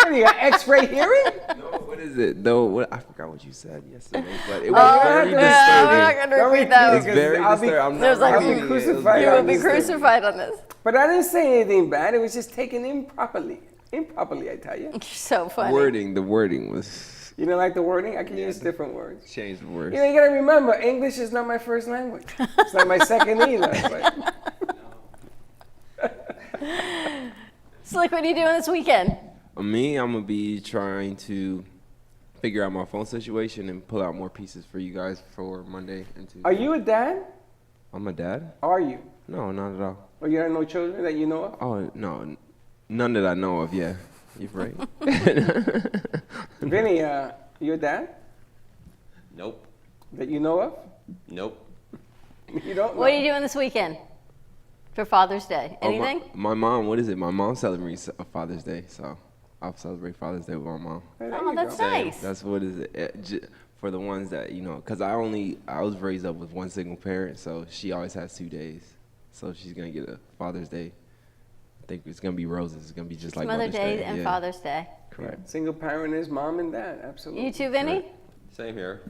What, you got X-ray hearing? No, what is it though? What I forgot what you said yesterday, but it Oh, was very yeah, we're disturbing. not going to Don't repeat repeat that. it. It's very I'll be- disturbing. I'm There's not like- repeating I'll be it. crucified. You will be on this thing. crucified on this. But I didn't say anything bad. It was just taken improperly. Improperly, I tell you. You're so funny. The wording was You don't like the wording? I can use different words. changed the words. You know, you gotta remember, English is not my first language. It's not my second either. But Slick, what are you doing this weekend? Me, I'm gonna be trying to figure out my phone situation and pull out more pieces for you guys for Monday and Tuesday. are you a dad? I'm a dad? Are you? No, not at all. Or you have no children that you know of? Oh no, none that I know of. Yeah, you're right. Vinny, you a dad Nope. that you know of? Nope. You don't know? What are you doing this weekend? for Father's Day? Oh, Anything? my mom, what is it? My mom celebrates Father's Day, so I'll celebrate Father's Day with my mom. Hey, there Oh, you that's go. nice. That's what is it. For the ones that, because I was raised up with one single parent, so she always has 2 days. So she's going to get a Father's Day. I think it's going to be roses. It's going to be just like Mother's Day and yeah. Father's Day. Correct. Single parent is mom and dad, absolutely. You too, Vinny? Same here.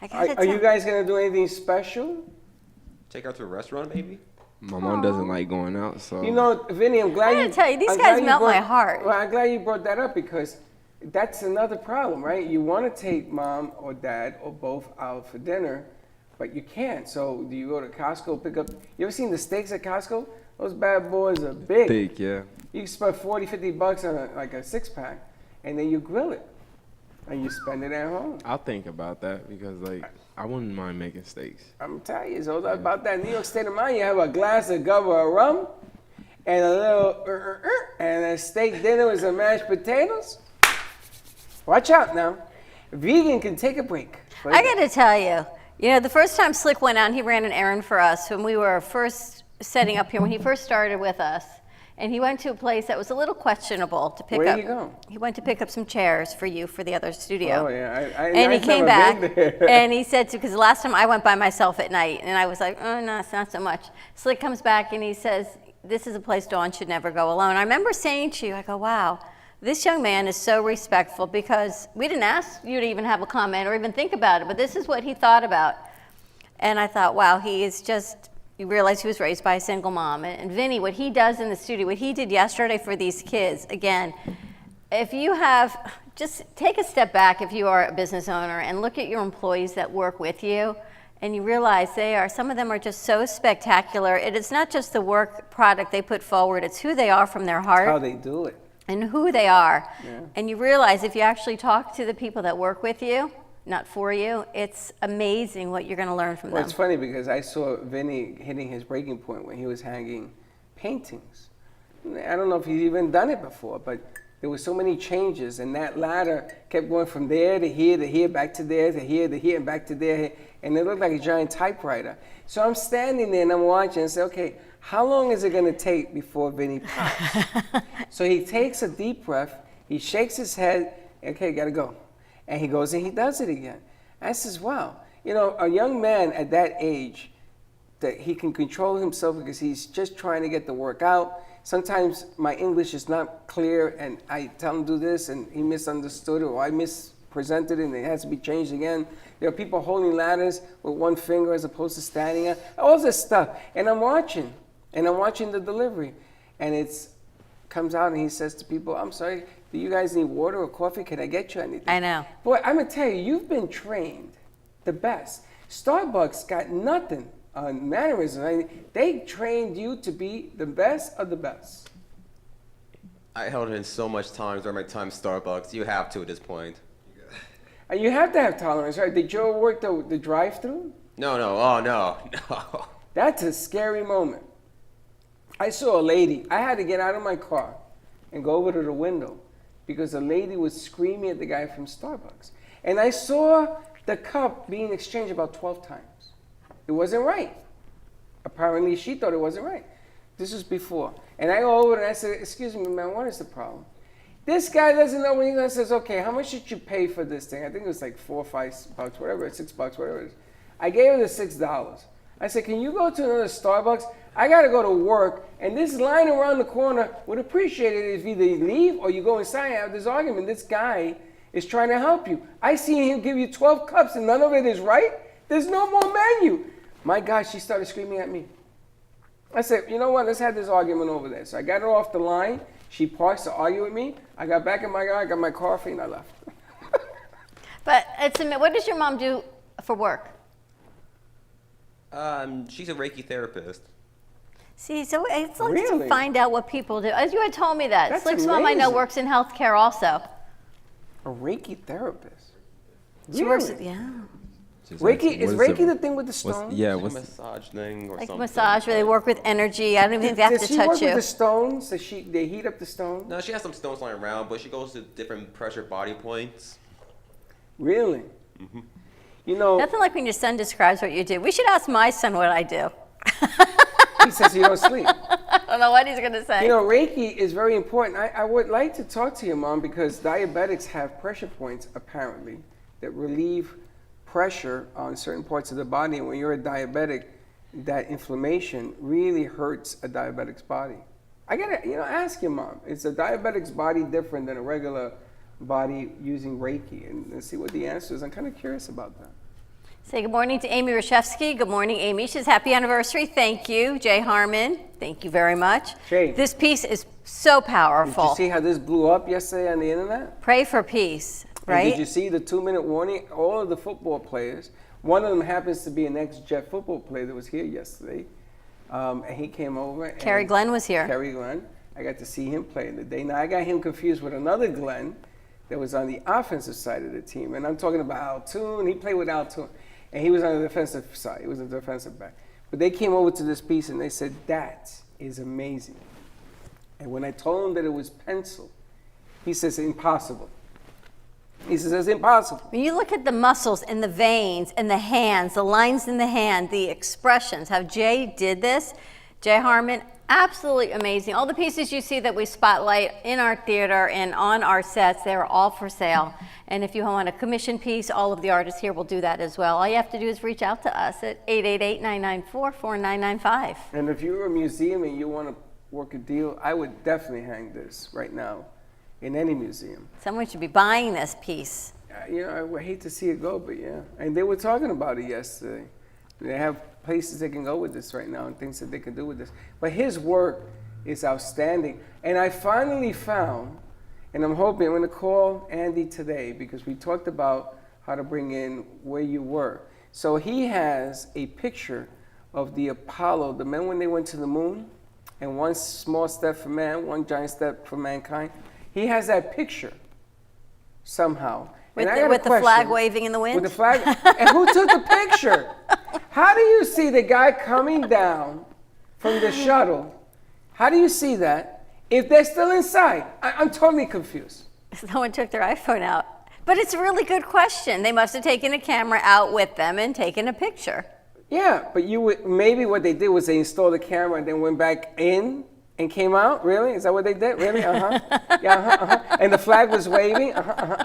I gotta Are you tell- guys gonna do anything special? Take her to a restaurant, maybe? My mom doesn't like going out, so. You know, Vinny, I'm glad I gotta tell you, these I'm guys glad you melt my brought- heart. Well, I'm glad you brought that up because that's another problem, right? You want to take mom or dad or both out for dinner, but you can't. So do you go to Costco, pick up? You ever seen the steaks at Costco? Those bad boys are big. Thick, yeah. You can spend $40-50 on like a 6-pack, and then you grill it, and you spend it at home. I'll think about that because, I wouldn't mind making steaks. I'm telling you, it's all about that New York state of mind. You have a glass of Guppa Rum, and a little and a steak dinner with some mashed potatoes. Watch out now. Vegan can take a break. I gotta tell you, the first time Slick went out, he ran an errand for us when we were first setting up here, when he first started with us. And he went to a place that was a little questionable to pick up. Where did he go? He went to pick up some chairs for you for the other studio. Oh, yeah. And he I've came never back been there. and he said, because the last time I went by myself at night and I was like, oh, no, it's not so much. Slick comes back and he says, this is a place Dawn should never go alone. I remember saying to you, I go, wow, this young man is so respectful because we didn't ask you to even have a comment or even think about it, but this is what he thought about. And I thought, wow, he is just, you realize he was raised by a single mom. And Vinny, what he does in the studio, what he did yesterday for these kids, again, if you have, just take a step back if you are a business owner and look at your employees that work with you, and you realize some of them are just so spectacular. It's not just the work product they put forward, it's who they are from their heart. How they do it. And who they are. Yeah. And you realize if you actually talk to the people that work with you, not for you, it's amazing what you're going to learn from Well, them. it's funny because I saw Vinny hitting his breaking point when he was hanging paintings. I don't know if he's even done it before, but there were so many changes, and that ladder kept going from there to here, back to there, and back to there, and it looked like a giant typewriter. So I'm standing there and I'm watching and say, okay, how long is it going to take before Vinny pops? So he takes a deep breath, he shakes his head, okay, gotta go. And he goes and he does it again. I says, wow, a young man at that age, that he can control himself because he's just trying to get the work out. Sometimes my English is not clear and I tell him to do this and he misunderstood it or I mispresented it and it has to be changed again. There are people holding ladders with one finger as opposed to standing up. All this stuff. And I'm watching the delivery. And it comes out and he says to people, I'm sorry, do you guys need water or coffee? Can I get you anything? I know. Boy, I'm going to tell you, you've been trained the best. Starbucks got nothing on mannerism. I mean, they trained you to be the best of the best. I held it in so much time during my time at Starbucks. You have to at this point. And you have to have tolerance, right? Did you ever work the drive-thru? No. Oh, no. That's a scary moment. I saw a lady. I had to get out of my car and go over to the window because a lady was screaming at the guy from Starbucks. And I saw the cup being exchanged about 12 times. It wasn't right. Apparently, she thought it wasn't right. This was before. And I go over and I said, excuse me, man, what is the problem? This guy doesn't know when he says, okay, how much did you pay for this thing? I think it was like $4 or $5, whatever, $6, whatever it is. I gave her the $6. I said, can you go to another Starbucks? I got to go to work, and this line around the corner would appreciate it if either you leave or you go inside and have this argument. This guy is trying to help you. I see him give you 12 cups, and none of it is right. There's no more menu. My God, she started screaming at me. I said, you know what? Let's have this argument over there. So I got her off the line. She parks to argue with me. I got back in my car, I got my coffee, and I left. But what does your mom do for work? She's a Reiki therapist. See, so it's like Really? to find out what people do. As you had told me that. That's Slick's mom I know amazing. works in healthcare also. A Reiki therapist. She works, yeah. Reiki, is Reiki the thing with the stones? Yeah, A what's massage thing or Like something. massage where they work with energy. I don't even think they have Does to she touch work you. with the stones? They heat up the stone? No, she has some stones lying around, but she goes to different pressure body points. Really? You know, Nothing like when your son describes what you do. We should ask my son what I do. He says you don't sleep. I don't know what he's going to say. You know, Reiki is very important. I would like to talk to your mom because diabetics have pressure points, apparently, that relieve pressure on certain parts of the body. And when you're a diabetic, that inflammation really hurts a diabetic's body. I gotta, ask your mom. Is a diabetic's body different than a regular body using Reiki? And see what the answer is. I'm kind of curious about that. Say good morning to Amy Rashevsky. Good morning, Amy. She says, happy anniversary. Thank you. Jay Harmon, thank you very much. Jay. This piece is so powerful. Did you see how this blew up yesterday on the internet? Pray for peace, And right? did you see the 2-minute warning? All of the football players, one of them happens to be an ex-Jet football player that was here yesterday. And he came over. Kerry Glenn was here. Kerry Glenn. I got to see him play in the day. Now, I got him confused with another Glenn that was on the offensive side of the team. And I'm talking about Altoon. He played with Altoon. And he was on the defensive side. He was a defensive back. But they came over to this piece and they said, that is amazing. And when I told him that it was pencil, he says, impossible. He says, it's impossible. When you look at the muscles and the veins and the hands, the lines in the hand, the expressions, how Jay did this, Jay Harmon, absolutely amazing. All the pieces you see that we spotlight in our theater and on our sets, they're all for sale. And if you want a commission piece, all of the artists here will do that as well. All you have to do is reach out to us at 888-994-4995. And if you're a museum and you want to work a deal, I would definitely hang this right now in any museum. Someone should be buying this piece. I would hate to see it go, but yeah. And they were talking about it yesterday. They have places they can go with this right now and things that they can do with this. But his work is outstanding. And I finally found, and I'm hoping, I'm going to call Andy today because we talked about how to bring in where you were. So he has a picture of the Apollo, the men when they went to the moon, and one small step for man, one giant step for mankind. He has that picture somehow. With, And I got a the flag question. waving in the wind? With the flag. And who took the picture? How do you see the guy coming down from the shuttle? How do you see that if they're still inside? I'm totally confused. Someone took their iPhone out. But it's a really good question. They must have taken a camera out with them and taken a picture. Yeah, but maybe what they did was they installed the camera and then went back in and came out. Really? Is that what they did? Really? Yeah. And the flag was waving.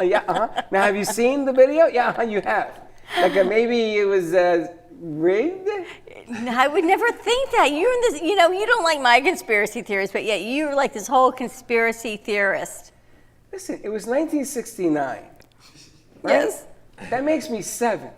Yeah. Now, have you seen the video? Yeah. You have. Like maybe it was rigged. I would never think that. You're in this. You don't like my conspiracy theories, but yet you're like this whole conspiracy theorist. Listen, it was 1969. Right? Yes. That makes me 7.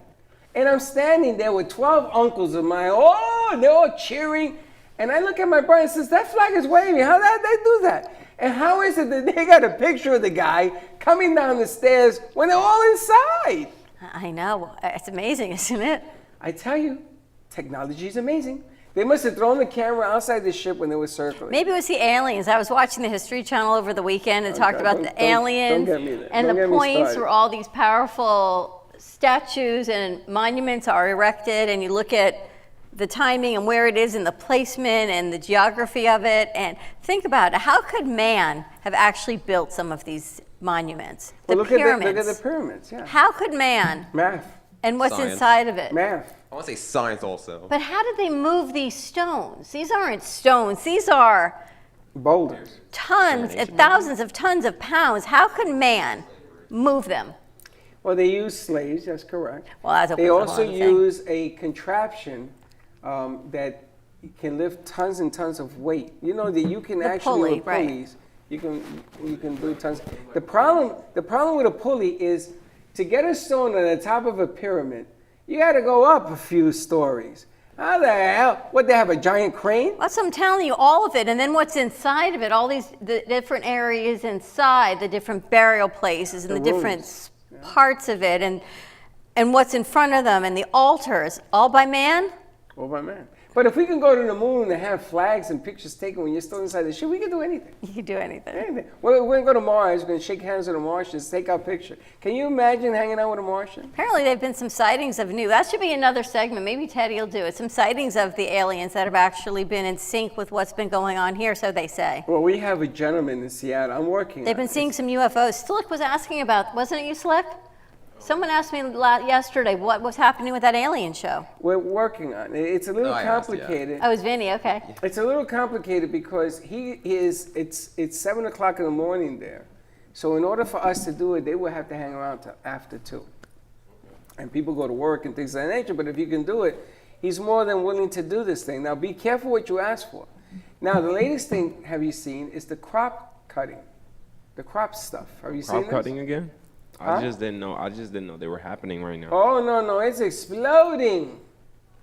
And I'm standing there with 12 uncles of mine. Oh, they're all cheering. And I look at my brother and says, that flag is waving. How did they do that? And how is it that they got a picture of the guy coming down the stairs when they're all inside? I know. It's amazing, isn't it? I tell you, technology is amazing. They must have thrown the camera outside the ship when they were circling. Maybe it was the aliens. I was watching the History Channel over the weekend and talked about the aliens. Don't get me there. And Don't the get me points started. where all these powerful statues and monuments are erected, and you look at the timing and where it is and the placement and the geography of it. And think about it. How could man have actually built some of these monuments? The Well, pyramids. look at the pyramids, yeah. How could man? Math. And what's Science. inside of it? Math. I want to say science also. But how did they move these stones? These aren't stones. These are Boulders. tons and thousands of tons of pounds. How could man move them? Well, they use slaves, that's correct. Well, that's a They whole also other thing. use a contraption that can lift tons and tons of weight. You know that you can The actually pulley, with right. pulleys, you can do tons. The problem with a pulley is to get a stone on the top of a pyramid, you got to go up a few stories. How the hell? What, they have a giant crane? That's what I'm telling you, all of it. And then what's inside of it, all the different areas inside, the different burial places and the different rooms. parts of it, and what's in front of them, and the altars, all by man? Oh my man. But if we can go to the moon and have flags and pictures taken when you're still inside the ship, we can do anything. You can do anything. Anything. We're going to go to Mars. We're going to shake hands with a Martian, take our picture. Can you imagine hanging out with a Martian? Apparently there have been some sightings of that should be another segment. Maybe Teddy will do it. Some sightings of the aliens that have actually been in sync with what's been going on here, so they say. Well, we have a gentleman in Seattle. I'm working They've on been it. seeing some UFOs. Slick was asking about, wasn't it you, Slick? Someone asked me yesterday what was happening with that alien show. We're working on it. It's a little I asked, yeah. complicated. Oh, it was Vinny, okay. It's a little complicated because it's 7 o'clock in the morning there. So in order for us to do it, they would have to hang around till after 2. And people go to work and things of that nature, but if you can do it, he's more than willing to do this thing. Now be careful what you ask for. Now the latest thing, have you seen, is the crop cutting. The crop stuff. Have you seen Crop this? cutting again? Huh? I just didn't know they were happening right now. Oh, no, it's exploding.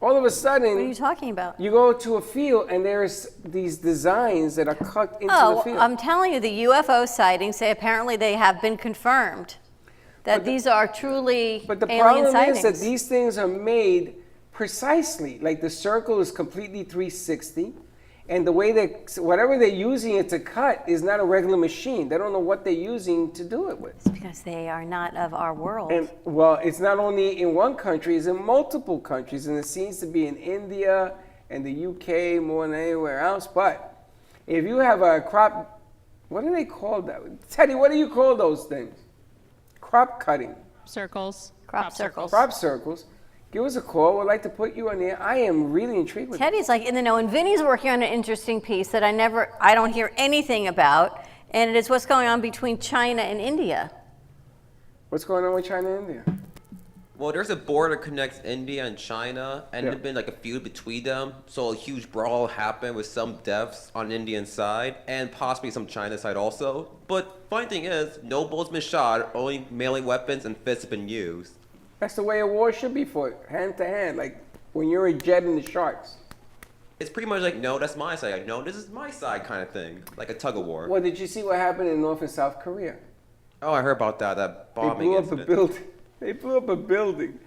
All of a sudden, What are you talking about? you go to a field and there's these designs that are cut into the Oh, field. I'm telling you, the UFO sightings say apparently they have been confirmed. That these are truly But the alien problem sightings. is that these things are made precisely. Like the circle is completely 360. And the way whatever they're using it to cut is not a regular machine. They don't know what they're using to do it with. It's because they are not of our world. And well, it's not only in one country, it's in multiple countries. And it seems to be in India and the UK more than anywhere else. But if you have a crop, what do they call that? Teddy, what do you call those things? Crop cutting. Circles. Crop circles. Crop circles. Give us a call. We'd like to put you on there. I am really intrigued with it. Teddy's like in the know, and Vinny's working on an interesting piece that I don't hear anything about, and it is what's going on between China and India. What's going on with China and India? Well, there's a border that connects India and China, and Yeah. there's been like a feud between them. So a huge brawl happened with some deaths on Indian side and possibly some China side also. But funny thing is, no bullets been shot, only melee weapons and fists have been used. That's the way a war should be fought, hand to hand, like when you're a jet and the sharks. It's pretty much like, no, that's my side. Like, no, this is my side kind of thing. Like a tug of war. Well, did you see what happened in North and South Korea? Oh, I heard about that They bombing blew up incident. a building. They blew up a building.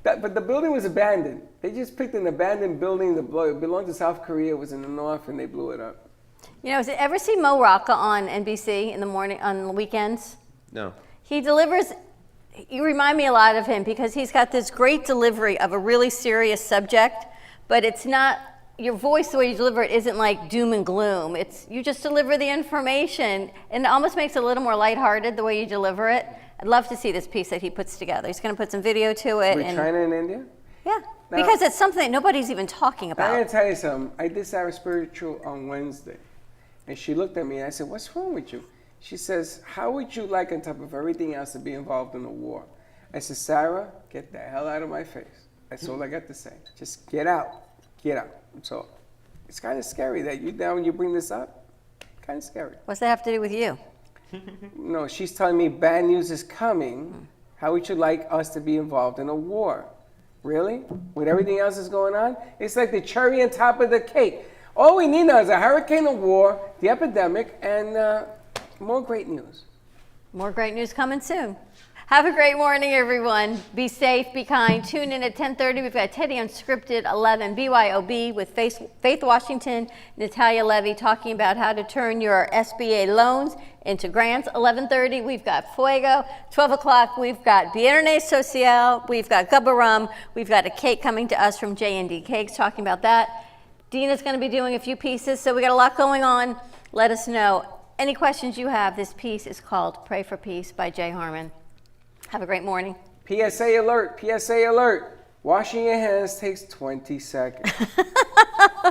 But the building was abandoned. They just picked an abandoned building that belonged to South Korea. It was in the north, and they blew it up. You know, ever see Mo Rocca on NBC in the morning, on the weekends? No. He delivers, you remind me a lot of him because he's got this great delivery of a really serious subject, but it's not, your voice, the way you deliver it isn't like doom and gloom. It's, you just deliver the information, and it almost makes it a little more lighthearted the way you deliver it. I'd love to see this piece that he puts together. He's going to put some video to it. With China and India? Yeah, Now- because it's something that nobody's even talking I'm going about. to tell you something. I did Sarah Spiritual on Wednesday, and she looked at me, and I said, "What's wrong with you?" She says, "How would you like, on top of everything else, to be involved in a war?" I said, "Sarah, get the hell out of my face." That's all I got to say. Just get out. Get out. So it's kind of scary that you now when you bring this up. Kind of scary. What's that have to do with you? No, she's telling me bad news is coming. How would you like us to be involved in a war? Really? With everything else that's going on? It's like the cherry on top of the cake. All we need now is a hurricane, a war, the epidemic, and more great news. More great news coming soon. Have a great morning, everyone. Be safe, be kind. Tune in at 10:30. We've got Teddy Unscripted, 11 BYOB with Faith Washington, Natalia Levy talking about how to turn your SBA loans into grants. 11:30, we've got Fuego. 12 o'clock, we've got Viernes Social. We've got Guppa Rum. We've got a cake coming to us from J&D Cakes talking about that. Dina's going to be doing a few pieces, so we got a lot going on. Let us know. Any questions you have, this piece is called Pray for Peace by Jay Harmon. Have a great morning. PSA alert, PSA alert. Washing your hands takes 20 seconds.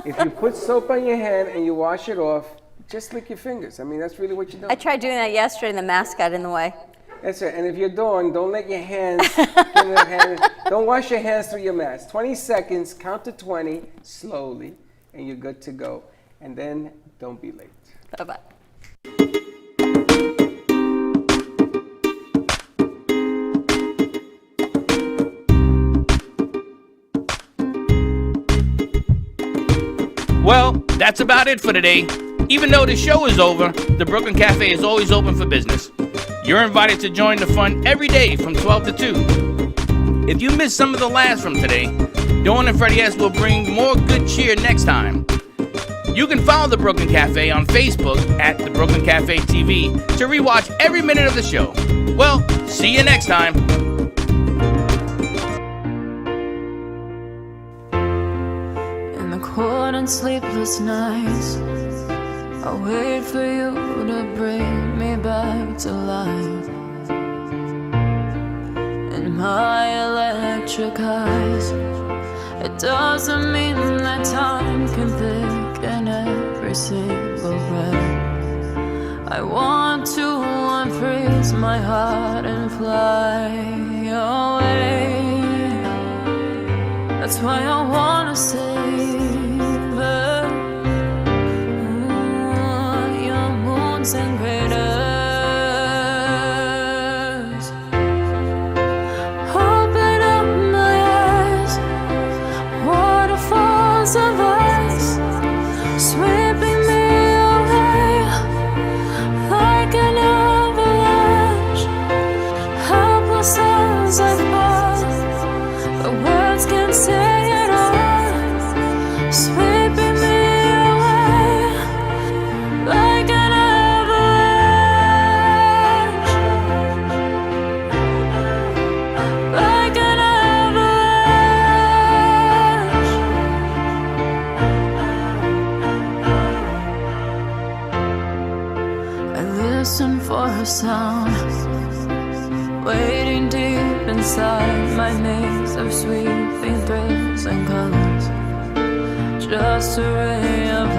If you put soap on your hand and you wash it off, just lick your fingers. I mean, that's really what you're doing. I tried doing that yesterday and the mask got in the way. That's it. And if you're done, don't let your hands, don't wash your hands through your mask. 20 seconds, count to 20 slowly, and you're good to go. And then don't be late. Bye-bye. Well, that's about it for today. Even though the show is over, the Brooklyn Cafe is always open for business. You're invited to join the fun every day from 12 to 2. If you missed some of the laughs from today, Dawn and Freddie S. will bring more good cheer next time. You can follow the Brooklyn Cafe on Facebook at the Brooklyn Cafe TV to rewatch every minute of the show. Well, see you next time. Cold and sleepless nights, I wait for you to bring me back to life. my electric eyes. It doesn't mean that time can pick in every single breath. I want to unfreeze my heart and fly away. That's why I wanna save it. Your moons and craters. Open up my eyes, waterfalls of ice, sweeping me away like an avalanche. Helpless as I fall, the words can't say it all, sweeping me away like an avalanche, like an avalanche. I listen for a sound, waiting deep inside my maze of sweeping thrills and colors. Just a ray of